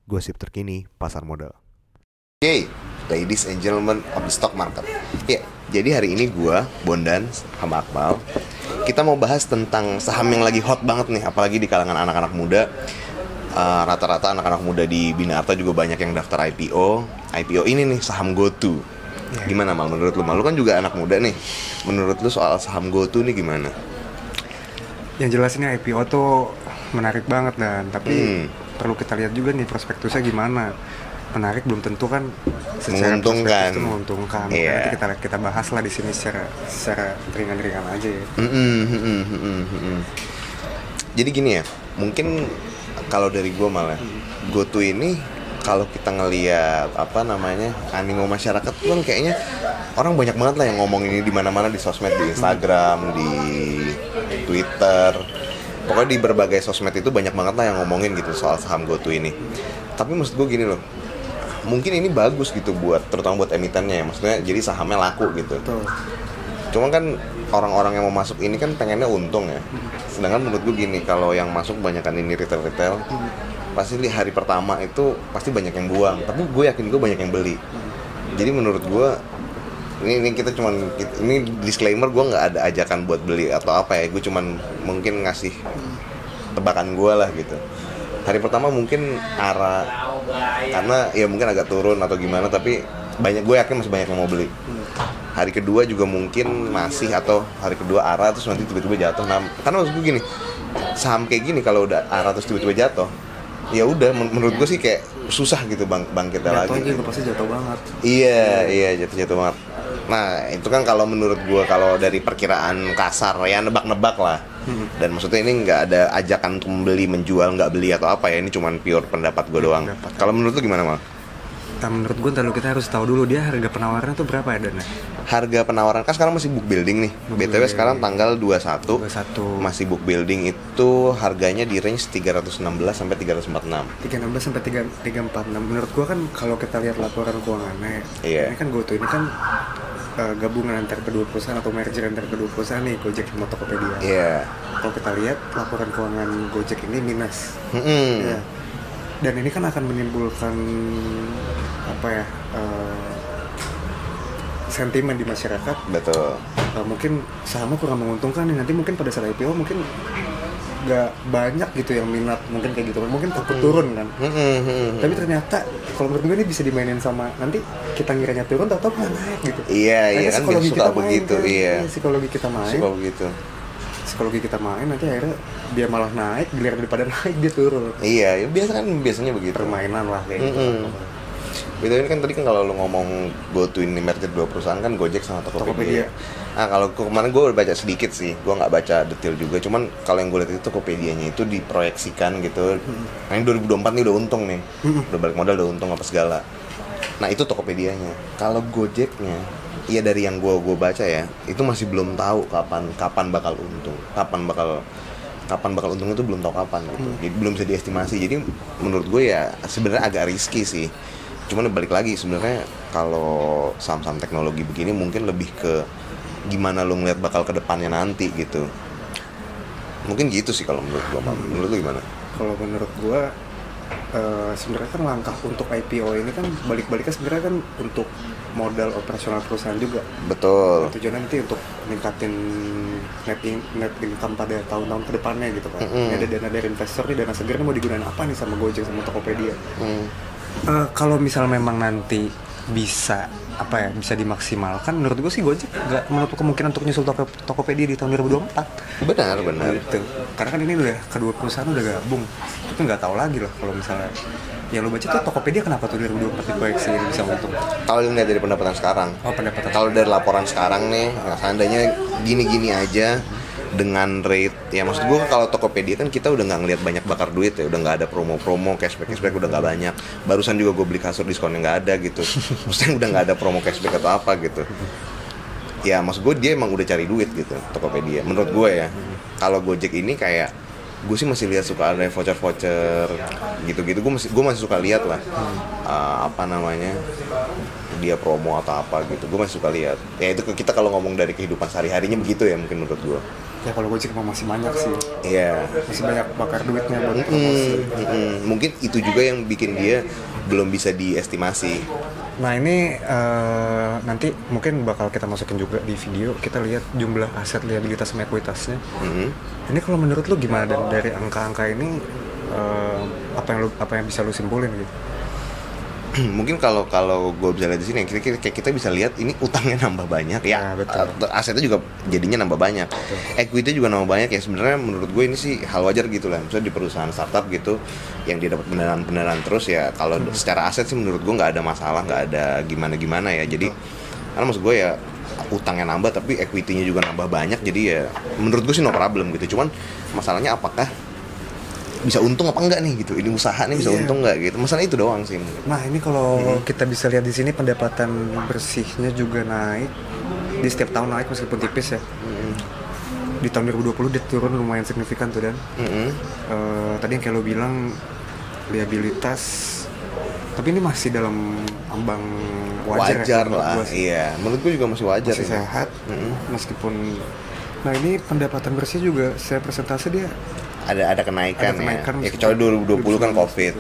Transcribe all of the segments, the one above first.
Gosip terkini pasar modal. Oke, ladies and gentlemen of the stock market. Ya, jadi hari ini gua, Bondan, sama Akmal, kita mau bahas tentang saham yang lagi hot banget nih, apalagi di kalangan anak-anak muda. Rata-rata anak-anak muda di Binarta juga banyak yang daftar IPO. IPO ini nih, saham GoTo. Gimana Mal, menurut lu? Mal, lu kan juga anak muda nih. Menurut lu soal saham GoTo nih gimana? Yang jelas ini IPO tuh menarik banget tapi perlu kita lihat juga nih prospektusnya gimana. Menarik belum tentu kan secara menguntungkan. prospektus itu menguntungkan. Iya. Nanti kita bahas lah di sini secara ringan-ringan aja ya. Jadi gini ya, mungkin kalau dari gue malah GoTo ini kalau kita ngelihat animo masyarakat tuh kan kayaknya orang banyak banget lah yang ngomong ini di mana-mana, di sosmed, di Instagram, di Twitter. Pokoknya di berbagai sosmed itu banyak banget lah yang ngomongin gitu soal saham GoTo ini. Tapi maksud gue gini loh, mungkin ini bagus gitu terutama buat emitennya ya. Maksudnya jadi sahamnya laku gitu. Betul. Cuma kan orang-orang yang mau masuk ini kan pengennya untung ya. Sedangkan menurut gue gini, kalau yang masuk banyakan ini retail, pasti di hari pertama itu pasti banyak yang buang. Tapi gue yakin gue banyak yang beli. Jadi menurut gue ini kita cuman, ini disclaimer, gue nggak ada ajakan buat beli atau apa ya. Gue cuman mungkin ngasih tebakan gue lah gitu. Hari pertama mungkin arah karena ya mungkin agak turun atau gimana, tapi gue yakin masih banyak yang mau beli. Hari kedua juga mungkin masih, atau hari kedua arah terus nanti tiba-tiba jatuh. Nah, karena maksud gue gini, saham kayak gini kalau udah arah terus tiba-tiba jatuh, ya udah menurut gue sih kayak susah gitu bangkitnya lagi. Jatuh juga pasti jatuh banget. Iya jatuh banget. Nah itu kan kalau menurut gue, kalau dari perkiraan kasar ya, nebak-nebak lah. Dan maksudnya ini nggak ada ajakan untuk membeli, menjual, nggak beli atau apa ya. Ini cuma pure pendapat gue doang. Kalau menurut lu gimana Mal? Nah, menurut gue ntar kita harus tahu dulu dia harga penawarannya tuh berapa ya Dana? Harga penawaran kan sekarang masih book building nih. BTW sekarang tanggal 21. Masih book building, itu harganya di range 316 sampai 346. 316 sampai 346. Menurut gua kan kalau kita lihat laporan keuangannya, Iya. ini kan GoTo ini kan gabungan antar kedua perusahaan atau merger antar kedua perusahaan nih, Gojek sama Tokopedia. Iya. Kalau kita lihat laporan keuangan Gojek ini minus. Ya. Dan ini kan akan menimbulkan sentimen di masyarakat. Betul. Mungkin sahamnya kurang menguntungkan nih, nanti mungkin pada saat IPO mungkin nggak banyak gitu yang minat, mungkin kayak gitu, mungkin takut turun kan. Tapi ternyata kalau menurut gue ini bisa dimainin sama, nanti kita ngiranya turun atau nggak naik gitu. Iya kan psikologi suka kita begitu. kan. Iya. Psikologi kita main nanti akhirnya dia malah naik, giliran daripada naik dia turun. Iya, ya biasanya begitu. Permainan lah kayak gitu. Betul, ini kan tadi kan kalau lu ngomong GoTo ini merger dua perusahaan kan, Gojek sama Tokopedia. Nah kalau kemarin gue udah baca sedikit sih, gue nggak baca detail juga. Cuman kalau yang gue lihat itu Tokopedianya itu diproyeksikan gitu. Nah ini 2024 nih udah untung nih, udah balik modal, udah untung apa segala. Nah itu Tokopedianya. Kalau Gojeknya, ya dari yang gue baca ya, itu masih belum tahu kapan bakal untung, kapan bakal untung itu belum tahu kapan gitu. Jadi belum bisa diestimasi. Jadi menurut gue ya sebenarnya agak risky sih. Cuman balik lagi, sebenarnya kalau saham-saham teknologi begini mungkin lebih ke gimana lo ngeliat bakal ke depannya nanti gitu. Mungkin gitu sih kalau menurut gue. Menurut lo gimana? Kalau menurut gue sebenarnya kan langkah untuk IPO ini kan balik-baliknya sebenarnya kan untuk modal operasional perusahaan juga. Betul. Tujuannya nanti untuk meningkatin net income pada tahun-tahun kedepannya gitu kan. Ada dana dari investor nih, dana segar mau digunakan apa nih sama Gojek sama Tokopedia. Kalau misal memang nanti bisa dimaksimalkan, menurut gue sih Gojek nggak menutup kemungkinan untuk nyusul Tokopedia di tahun 2024. Benar. Gitu. Karena kan ini udah kedua perusahaan udah gabung, itu nggak tahu lagi loh kalau misalnya yang lo baca tuh Tokopedia kenapa tuh 2024 diproyeksi bisa untung. Kalau lihat dari pendapatan sekarang, kalau dari laporan sekarang nih, nah, seandainya gini-gini aja dengan rate, ya maksud gue kalau Tokopedia kan kita udah nggak ngelihat banyak bakar duit ya, udah nggak ada promo cashback udah nggak banyak. Barusan juga gue beli kasur diskonnya nggak ada gitu. Maksudnya udah nggak ada promo cashback atau apa gitu. Ya maksud gue dia emang udah cari duit gitu Tokopedia. Menurut gue ya. Kalau Gojek ini kayak gue sih masih lihat suka ada voucher gitu-gitu. Gue masih suka lihat lah dia promo atau apa gitu. Gue masih suka lihat. Ya itu kita kalau ngomong dari kehidupan sehari-harinya begitu ya mungkin menurut gue. Ya kalau Gojek emang masih banyak sih. Iya. Masih banyak bakar duitnya buat promosi. Mungkin itu juga yang bikin dia belum bisa diestimasi. Nah ini nanti mungkin bakal kita masukin juga di video. Kita lihat jumlah aset liabilitas sama ekuitasnya. Ini kalau menurut lu gimana, dan dari angka-angka ini apa yang bisa lu simpulin gitu? Mungkin kalau gue bisa lihat di sini, kita bisa lihat ini utangnya nambah banyak ya, asetnya juga jadinya nambah banyak, equity juga nambah banyak ya. Sebenarnya menurut gue ini sih hal wajar gitu lah, misalnya di perusahaan startup gitu yang dia dapat pendanaan terus ya, kalau secara aset sih menurut gue nggak ada masalah, nggak ada gimana ya. Jadi karena maksud gue ya utangnya nambah tapi equity-nya juga nambah banyak, jadi ya menurut gue sih no problem gitu. Cuman masalahnya apakah bisa untung apa enggak nih gitu, ini usaha nih bisa untung enggak gitu, masalah itu doang sih. Nah ini kalau kita bisa lihat di sini pendapatan bersihnya juga naik, di setiap tahun naik meskipun tipis ya. Di tahun 2020 dia turun lumayan signifikan tuh, Dan tadi yang kayak lo bilang liabilitas, tapi ini masih dalam ambang wajar ya, lah iya, menurut gue juga masih wajar, masih sehat. Meskipun nah ini pendapatan bersih juga saya persentase dia ada kenaikan ya kecuali 2020 kan COVID.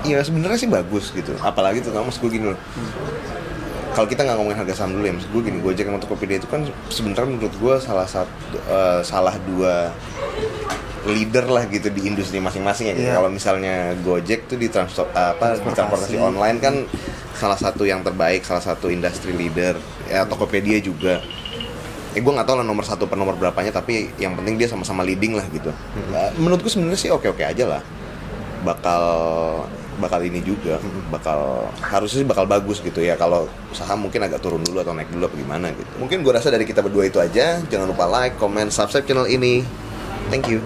Iya sebenarnya sih bagus gitu, apalagi tuh maksud gue gini loh, kalau kita nggak ngomongin harga saham dulu ya, maksud gue gini, Gojek sama Tokopedia itu kan sebenarnya menurut gue salah dua leader lah gitu di industri masing-masing ya gitu. Kalau misalnya Gojek tuh di transportasi online kan salah satu yang terbaik, salah satu industri leader ya. Tokopedia juga gue nggak tahu lah nomor 1 per nomor berapanya, tapi yang penting dia sama-sama leading lah gitu. Menurutku sebenarnya sih oke aja lah, bakal ini juga harusnya sih bakal bagus gitu ya. Kalau saham mungkin agak turun dulu atau naik dulu apa gimana gitu. Mungkin gue rasa dari kita berdua itu aja. Jangan lupa like, comment, subscribe channel ini. Thank you.